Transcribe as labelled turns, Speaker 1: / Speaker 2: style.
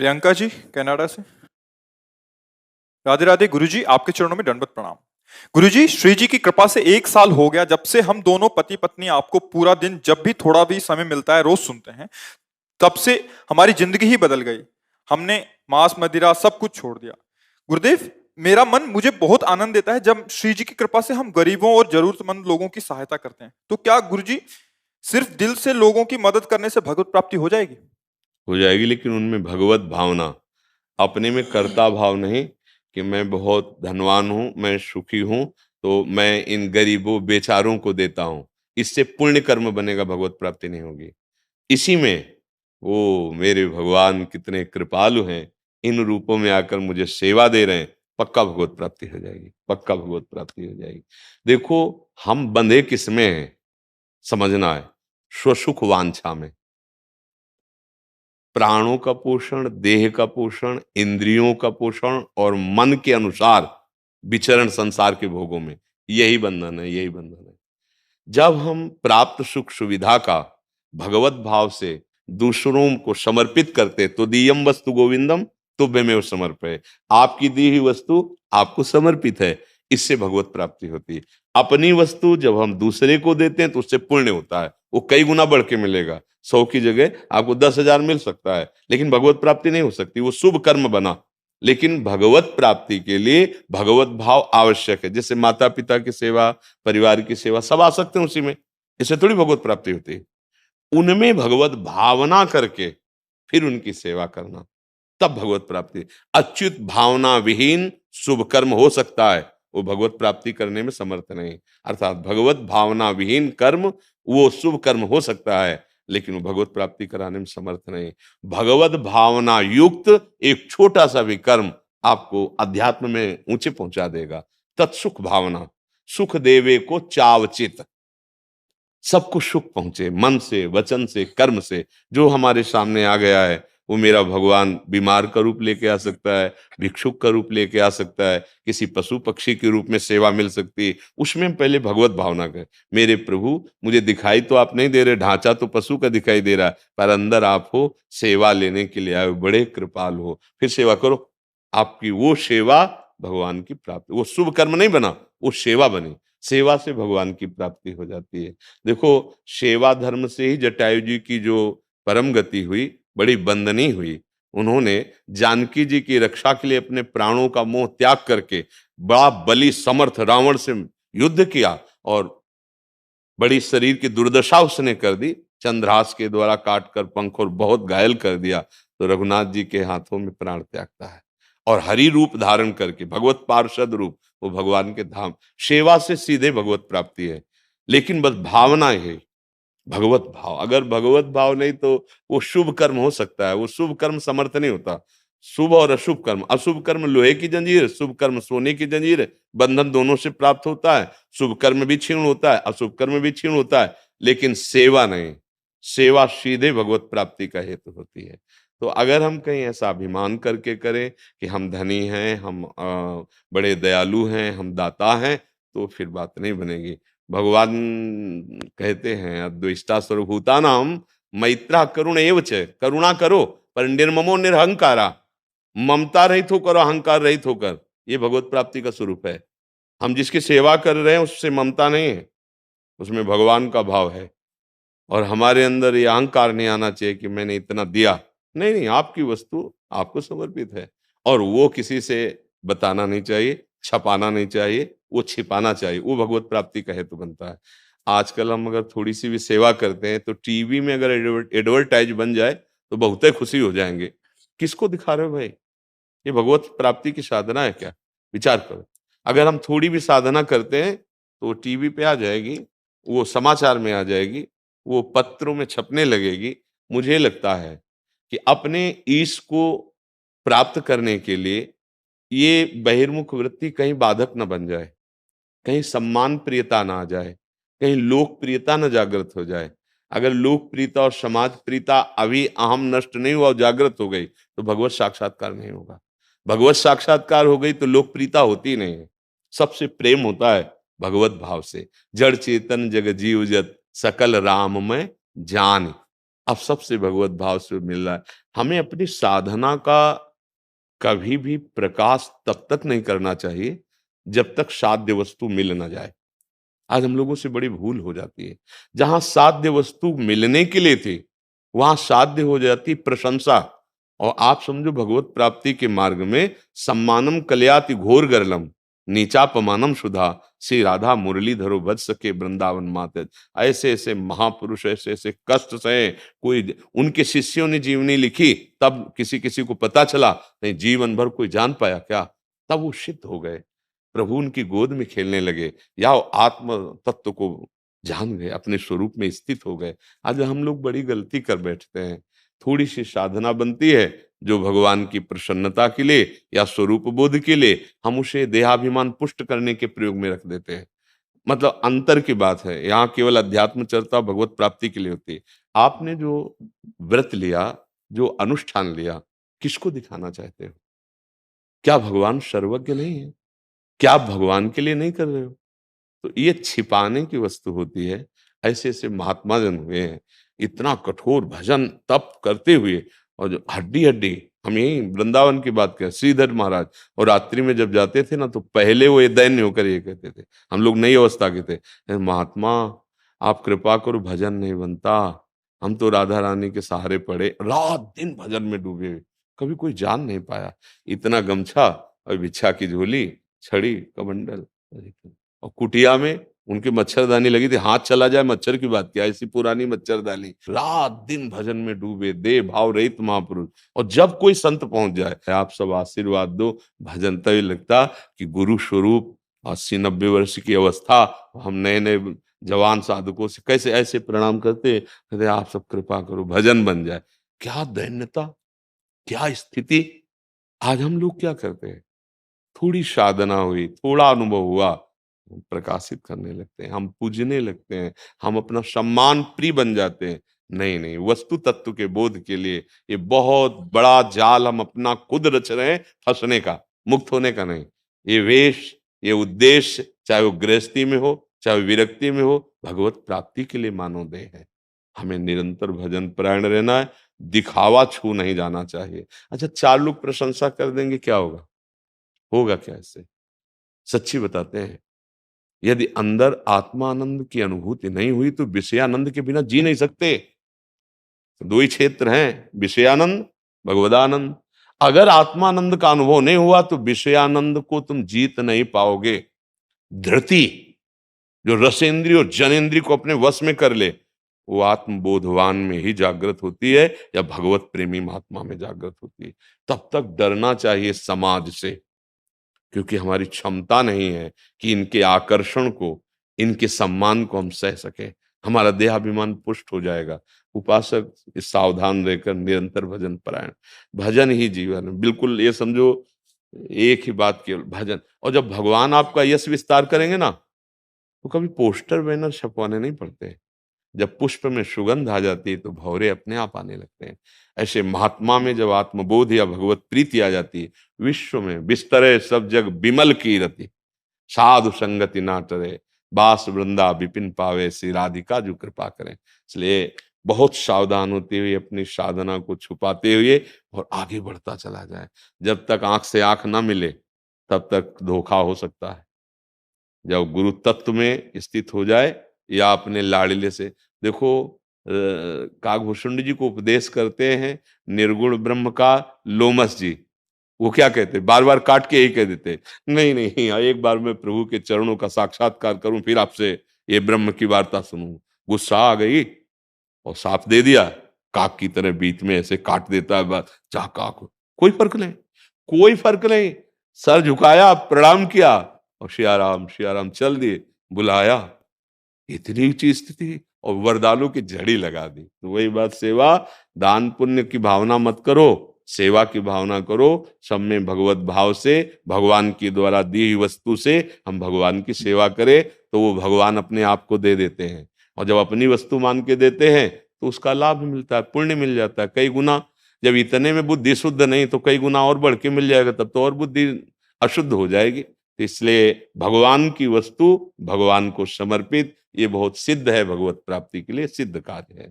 Speaker 1: Priyanka ji Canada से। राधे राधे गुरुजी, आपके चरणों में दंडवत प्रणाम। गुरुजी, श्री जी की कृपा से 1 साल हो गया जब से हम दोनों पति पत्नी आपको पूरा दिन जब भी थोड़ा भी समय मिलता है रोज सुनते हैं। तब से हमारी जिंदगी ही बदल गई। हमने मांस मदिरा सब कुछ छोड़ दिया। गुरुदेव, मेरा मन मुझे बहुत आनंद देता है जब श्री जी की कृपा से हम गरीबों और जरूरतमंद लोगों की सहायता करते हैं। तो क्या गुरुजी सिर्फ दिल से लोगों की मदद करने से भगवत प्राप्ति हो जाएगी?
Speaker 2: हो जाएगी, लेकिन उनमें भगवत भावना, अपने में कर्ता भाव नहीं कि मैं बहुत धनवान हूं, मैं सुखी हूं, तो मैं इन गरीबों बेचारों को देता हूं। इससे पुण्य कर्म बनेगा, भगवत प्राप्ति नहीं होगी। इसी में वो मेरे भगवान कितने कृपालु हैं, इन रूपों में आकर मुझे सेवा दे रहे हैं। पक्का भगवत प्राप्ति हो जाएगी, पक्का भगवत प्राप्ति हो जाएगी। देखो, हम बंधे किसमें हैं समझना है, स्वसुख वांछा में। प्राणों का पोषण, देह का पोषण, इंद्रियों का पोषण और मन के अनुसार विचरण संसार के भोगों में, यही बंधन है, यही बंधन है। जब हम प्राप्त सुख सुविधा का भगवत भाव से दूसरों को समर्पित करते, तो दीयम वस्तु गोविंदम तुभ्यमेव समर्पय, आपकी दी हुई वस्तु आपको समर्पित है, इससे भगवत प्राप्ति होती है। अपनी वस्तु जब हम दूसरे को देते हैं तो उससे पुण्य होता है, वो कई गुना बढ़ के मिलेगा। 100 की जगह आपको 10,000 मिल सकता है, लेकिन भगवत प्राप्ति नहीं हो सकती, वो शुभ कर्म बना। लेकिन भगवत प्राप्ति के लिए भगवत भाव आवश्यक है। जैसे माता पिता की सेवा, परिवार की सेवा, सब आ सकते हैं उसी में, इससे थोड़ी भगवत प्राप्ति होती है। उनमें भगवत भावना करके फिर उनकी सेवा करना, तब भगवत प्राप्ति। अच्युत भावना विहीन शुभ कर्म हो सकता है, वो भगवत प्राप्ति करने में समर्थ नहीं। अर्थात भगवत भावना विहीन कर्म वो शुभ कर्म हो सकता है, लेकिन वो भगवत प्राप्ति कराने में समर्थ नहीं। भगवत भावना युक्त एक छोटा सा भी कर्म आपको अध्यात्म में ऊंचे पहुंचा देगा। तत्सुख भावना, सुख देवे को चावचित, सबको सुख पहुंचे मन से, वचन से, कर्म से। जो हमारे सामने आ गया है, वो मेरा भगवान बीमार का रूप लेके आ सकता है, भिक्षुक का रूप लेके आ सकता है, किसी पशु पक्षी के रूप में सेवा मिल सकती है। उसमें पहले भगवत भावना कर, मेरे प्रभु मुझे दिखाई तो आप नहीं दे रहे, ढांचा तो पशु का दिखाई दे रहा है, पर अंदर आप हो, सेवा लेने के लिए आए, बड़े कृपाल हो, फिर सेवा करो। आपकी वो सेवा भगवान की प्राप्ति, वो शुभ कर्म नहीं बना, वो सेवा बनी। सेवा से भगवान की प्राप्ति हो जाती है। देखो, सेवा धर्म से ही जटायु जी की जो परम गति हुई, बड़ी बंदनी हुई। उन्होंने जानकी जी की रक्षा के लिए अपने प्राणों का मोह त्याग करके बड़ा बलि समर्थ रावण से युद्ध किया, और बड़ी शरीर की दुर्दशा उसने कर दी, चंद्रहास के द्वारा काटकर पंख और बहुत घायल कर दिया। तो रघुनाथ जी के हाथों में प्राण त्यागता है, और हरि रूप धारण करके भगवत पार्षद रूप, वो भगवान के धाम। सेवा से सीधे भगवत प्राप्ति है, लेकिन बस भावना है, भगवत भाव। अगर भगवत भाव नहीं तो वो शुभ कर्म हो सकता है, वो शुभ कर्म समर्थ नहीं होता। शुभ और अशुभ कर्म, अशुभ कर्म लोहे की जंजीर, शुभ कर्म सोने की जंजीर, बंधन दोनों से प्राप्त होता है। शुभ कर्म भी क्षीण होता है, अशुभ कर्म भी क्षीण होता है, लेकिन सेवा नहीं। सेवा सीधे भगवत प्राप्ति का हेतु होती है। तो अगर हम कहीं ऐसा अभिमान करके करें कि हम धनी हैं, हम बड़े दयालु हैं, हम दाता हैं, तो फिर बात नहीं बनेगी। भगवान कहते हैं अद्वैष्टा सर्वभूतानाम मैत्रा करुण एव च, करुणा करो पर निर्ममो निरहंकारा, ममता रहित होकर, अहंकार रहित होकर, ये भगवत प्राप्ति का स्वरूप है। हम जिसकी सेवा कर रहे हैं उससे ममता नहीं है, उसमें भगवान का भाव है। और हमारे अंदर ये अहंकार नहीं आना चाहिए कि मैंने इतना दिया। नहीं नहीं, आपकी वस्तु आपको समर्पित है, और वो किसी से बताना नहीं चाहिए, छपाना नहीं चाहिए, वो छिपाना चाहिए। वो भगवत प्राप्ति का हेतु बनता है। आजकल हम अगर थोड़ी सी भी सेवा करते हैं तो टीवी में अगर एडवर्टाइज बन जाए तो बहुत ही खुशी हो जाएंगे। किसको दिखा रहे हो भाई? ये भगवत प्राप्ति की साधना है क्या? विचार करो। अगर हम थोड़ी भी साधना करते हैं तो टीवी पे आ जाएगी, वो समाचार में आ जाएगी, वो पत्रों में छपने लगेगी। मुझे लगता है कि अपने ईश को प्राप्त करने के लिए ये बहिर्मुख वृत्ति कहीं बाधक न बन जाए, कहीं सम्मान प्रियता ना आ जाए, कहीं लोकप्रियता न जागृत हो जाए। अगर लोकप्रियता और समाज प्रियता अभी अहम नष्ट नहीं हुआ और जागृत हो गई तो भगवत साक्षात्कार नहीं होगा। भगवत साक्षात्कार हो गई तो लोकप्रियता होती नहीं है। सबसे प्रेम होता है भगवत भाव से। जड़ चेतन जग जीव जत सकल राम में जान, अब सबसे भगवत भाव से मिल रहा है। हमें अपनी साधना का कभी भी प्रकाश तब तक नहीं करना चाहिए जब तक साध्य वस्तु मिल ना जाए। आज हम लोगों से बड़ी भूल हो जाती है। जहां साध्य वस्तु मिलने के लिए थी, वहां साध्य हो जाती प्रशंसा। और आप समझो भगवत प्राप्ति के मार्ग में सम्मानम कलयाति घोर गरलम, नीचापमानम सुधा, श्री राधा मुरलीधरो भज सके वृंदावन माते। ऐसे ऐसे महापुरुष ऐसे ऐसे कष्ट सहे, कोई उनके शिष्यों ने जीवनी लिखी, तब किसी किसी को पता चला, नहीं जीवन भर कोई जान पाया क्या? तब वो सिद्ध हो गए, प्रभु उनकी गोद में खेलने लगे, या आत्म तत्व को जान गए, अपने स्वरूप में स्थित हो गए। आज हम लोग बड़ी गलती कर बैठते हैं। थोड़ी सी साधना बनती है जो भगवान की प्रसन्नता के लिए या स्वरूप बोध के लिए, हम उसे देहाभिमान पुष्ट करने के प्रयोग में रख देते हैं। मतलब अंतर की बात है, यहाँ केवल अध्यात्म चर्चा भगवत प्राप्ति के लिए होती है। आपने जो व्रत लिया, जो अनुष्ठान लिया, किसको दिखाना चाहते हो? क्या भगवान सर्वज्ञ नहीं है? क्या आप भगवान के लिए नहीं कर रहे हो? तो ये छिपाने की वस्तु होती है। ऐसे ऐसे महात्मा जन हुए हैं, इतना कठोर भजन तप करते हुए, और जो हड्डी हड्डी, हम यही वृंदावन की बात करें, श्रीधर महाराज, और रात्रि में जब जाते थे ना, तो पहले वो ये दैन्य होकर ये कहते थे, हम लोग नई अवस्था के थे, महात्मा आप कृपा करो, भजन नहीं बनता, हम तो राधा रानी के सहारे पड़े, रात दिन भजन में डूबे हुए, कभी कोई जान नहीं पाया। इतना गमछा और भिक्षा की झोली, छड़ी कमंडल, और कुटिया में उनकी मच्छरदानी लगी थी, हाथ चला जाए मच्छर की बात क्या, ऐसी पुरानी मच्छरदानी, रात दिन भजन में डूबे, दे भाव रहित महापुरुष। और जब कोई संत पहुंच जाए, आप सब आशीर्वाद दो, भजन तभी लगता कि गुरु स्वरूप 80-90 वर्ष की अवस्था, हम नए नए जवान साधकों से कैसे ऐसे प्रणाम करते, कहते आप सब कृपा करो भजन बन जाए। क्या दैन्यता, क्या स्थिति। आज हम लोग क्या करते हैं, थोड़ी साधना हुई, थोड़ा अनुभव हुआ, हम प्रकाशित करने लगते हैं, हम पूजने लगते हैं, हम अपना सम्मान प्रिय बन जाते हैं। नहीं नहीं, वस्तु तत्व के बोध के लिए ये बहुत बड़ा जाल हम अपना खुद रच रहे हैं, फंसने का, मुक्त होने का नहीं। ये वेश, ये उद्देश्य, चाहे वो गृहस्थी में हो, चाहे वो विरक्ति में हो, भगवत प्राप्ति के लिए मानव देह है। हमें निरंतर भजन परायण रहना है, दिखावा छू नहीं जाना चाहिए। अच्छा, 4 लोग प्रशंसा कर देंगे, क्या होगा? होगा क्या इससे? सच्ची बताते हैं, यदि अंदर आत्मानंद की अनुभूति नहीं हुई तो विषयानंद के बिना जी नहीं सकते। दो ही क्षेत्र हैं, विषयानंद, भगवदानंद। अगर आत्मानंद का अनुभव नहीं हुआ तो विषयानंद को तुम जीत नहीं पाओगे। धृति, जो रसेंद्रिय और जनेंद्रिय को अपने वश में कर ले, वो आत्मबोधवान में ही जागृत होती है, या भगवत प्रेमी महात्मा में जागृत होती है। तब तक डरना चाहिए समाज से, क्योंकि हमारी क्षमता नहीं है कि इनके आकर्षण को, इनके सम्मान को हम सह सकें। हमारा देहाभिमान पुष्ट हो जाएगा। उपासक सावधान रहकर निरंतर भजन परायण, भजन ही जीवन है। बिल्कुल ये समझो, एक ही बात केवल भजन। और जब भगवान आपका यश विस्तार करेंगे ना, तो कभी पोस्टर बैनर छपवाने नहीं पड़ते। जब पुष्प में सुगंध आ जाती है तो भौरे अपने आप आने लगते हैं। ऐसे महात्मा में जब आत्मबोध या भगवत प्रीति आ जाती है, विश्व में बिस्तरे सब जग बिमल की रति, साधु संगति ना टरे, बास वृंदा विपिन पावे, श्री राधिका जो कृपा करें। इसलिए बहुत सावधान होते हुए अपनी साधना को छुपाते हुए और आगे बढ़ता चला जाए। जब तक आंख से आंख ना मिले तब तक धोखा हो सकता है। जब गुरु तत्व में स्थित हो जाए या अपने लाड़िले से, देखो काकभूषुंड जी को उपदेश करते हैं निर्गुण ब्रह्म का लोमस जी, वो क्या कहते, बार बार काट के यही कह देते, नहीं नहीं, एक बार मैं प्रभु के चरणों का साक्षात्कार करूं फिर आपसे ये ब्रह्म की वार्ता सुनूं। गुस्सा आ गई और साफ दे दिया, काक की तरह बीच में ऐसे काट देता है बात, चाह काक, कोई फर्क नहीं, कोई फर्क नहीं। सर झुकाया, प्रणाम किया और सियाराम चल दिए। बुलाया, इतनी ऊंची स्थिति, और वरदानों की झड़ी लगा दी। तो वही बात, सेवा दान पुण्य की भावना मत करो, सेवा की भावना करो। सब में भगवत भाव से, भगवान की द्वारा दी हुई वस्तु से हम भगवान की सेवा करें तो वो भगवान अपने आप को दे देते हैं। और जब अपनी वस्तु मान के देते हैं तो उसका लाभ मिलता है, पुण्य मिल जाता है कई गुना। जब इतने में बुद्धि शुद्ध नहीं तो कई गुना और बढ़ के मिल जाएगा, तब तो और बुद्धि अशुद्ध हो जाएगी। तो इसलिए भगवान की वस्तु भगवान को समर्पित, ये बहुत सिद्ध है, भगवत प्राप्ति के लिए सिद्ध कार्य है।